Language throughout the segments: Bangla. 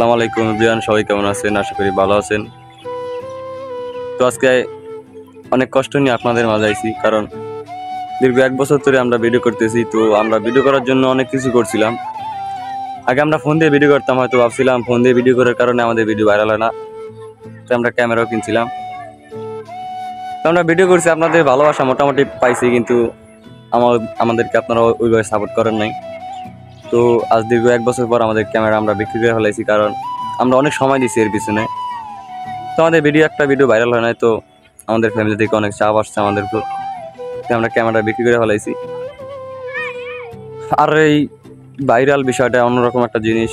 আসসালামু আলাইকুম এভরিওয়ান, সবাই কেমন আছেন? আশা করি ভালো আছেন। তো আজকে অনেক কষ্ট নিয়ে আপনাদের মাঝে আইছি, কারণ দীর্ঘ 1 বছর ধরে আমরা ভিডিও করতেছি। তো আমরা ভিডিও করার জন্য অনেক কিছু করছিলাম। আগে আমরা ফোন দিয়ে ভিডিও করতাম, হয়তো ভাবছিলাম ফোন দিয়ে ভিডিও করার কারণে আমাদের ভিডিও ভাইরাল হয় না, তো আমরা ক্যামেরাও কিনছিলাম। তো আমরা ভিডিও করছি, আপনাদের ভালোবাসা মোটামুটি পাইছি, কিন্তু আমাদেরকে আপনারা ওইভাবে সাপোর্ট করেন নাই। তো আজ দীর্ঘ 1 বছর পর আমাদের ক্যামেরা আমরা বিক্রি করে ফেলাইছি, কারণ আমরা অনেক সময় দিছি এর পিছনে। তো আমাদের একটা ভিডিও ভাইরাল হয় নাই, তো আমাদের ফ্যামিলি থেকে অনেক চাপ আসছে আমাদের উপর। আমরা ক্যামেরা বিক্রি করে ফেলাইছি। আর এই ভাইরাল বিষয়টা অন্যরকম একটা জিনিস।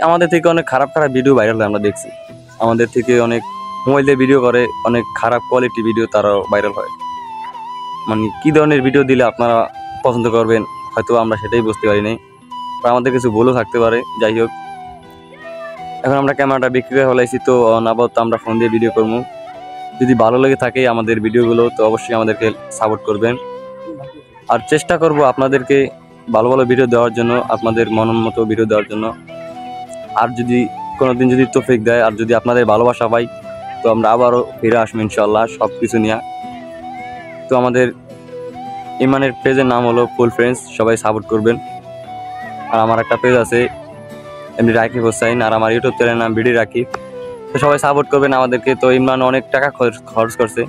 আমাদের থেকে অনেক খারাপ খারাপ ভিডিও ভাইরাল হয়, আমরা দেখছি। আমাদের থেকে অনেক মোবাইল দিয়ে ভিডিও করে, অনেক খারাপ কোয়ালিটি ভিডিও তারাও ভাইরাল হয়। মানে কী ধরনের ভিডিও দিলে আপনারা পছন্দ করবেন, হয়তো আমরা সেটাই বুঝতে পারি নাই, বা আমাদের কিছু ভুলও থাকতে পারে। যাই হোক, এখন আমরা ক্যামেরাটা বিক্রি করে ফেলাইছি, তো অনাবত আমরা ফোন দিয়ে ভিডিও করবো। যদি ভালো লেগে থাকে আমাদের ভিডিওগুলো, তো অবশ্যই আমাদেরকে সাপোর্ট করবেন। আর চেষ্টা করব আপনাদেরকে ভালো ভালো ভিডিও দেওয়ার জন্য, আপনাদের মন মতো ভিডিও দেওয়ার জন্য। আর যদি কোনোদিন যদি তৌফিক দেয়, আর যদি আপনাদের ভালোবাসা পাই, তো আমরা আবারও ফিরে আসবো ইনশাআল্লাহ সব কিছু নিয়ে। তো আমাদের ইমানের পেজের নাম হলো ফুল ফ্রেন্ডস, সবাই সাপোর্ট করবেন। আর আমার একটা পেজ আছে এমনি রাকিব হোসাইন, আর আমার ইউটিউব চ্যানেলের নাম বিডি রাকিব। তো সবাই সাপোর্ট করবেন আমাদেরকে। তো ইমরান অনেক টাকা খরচ করছে,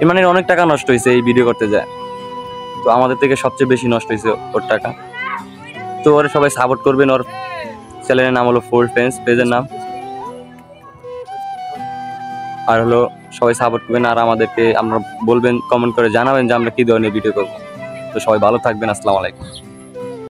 ইমরানের অনেক টাকা নষ্ট হয়েছে এই ভিডিও করতে যায়। তো আমাদের থেকে সবচেয়ে বেশি নষ্ট হয়েছে ওর টাকা। তো ওরা সবাই সাপোর্ট করবেন। ওর চ্যানেলের নাম হলো ফুল ফ্রেন্ডস, পেজের নাম। আর হলো সবাই সাপোর্ট করবেন, আর আমাদেরকে আমরা বলবেন, কমেন্ট করে জানাবেন যে আমরা কী ধরনের ভিডিও করবো। তো সবাই ভালো থাকবেন। আসসালামু আলাইকুম।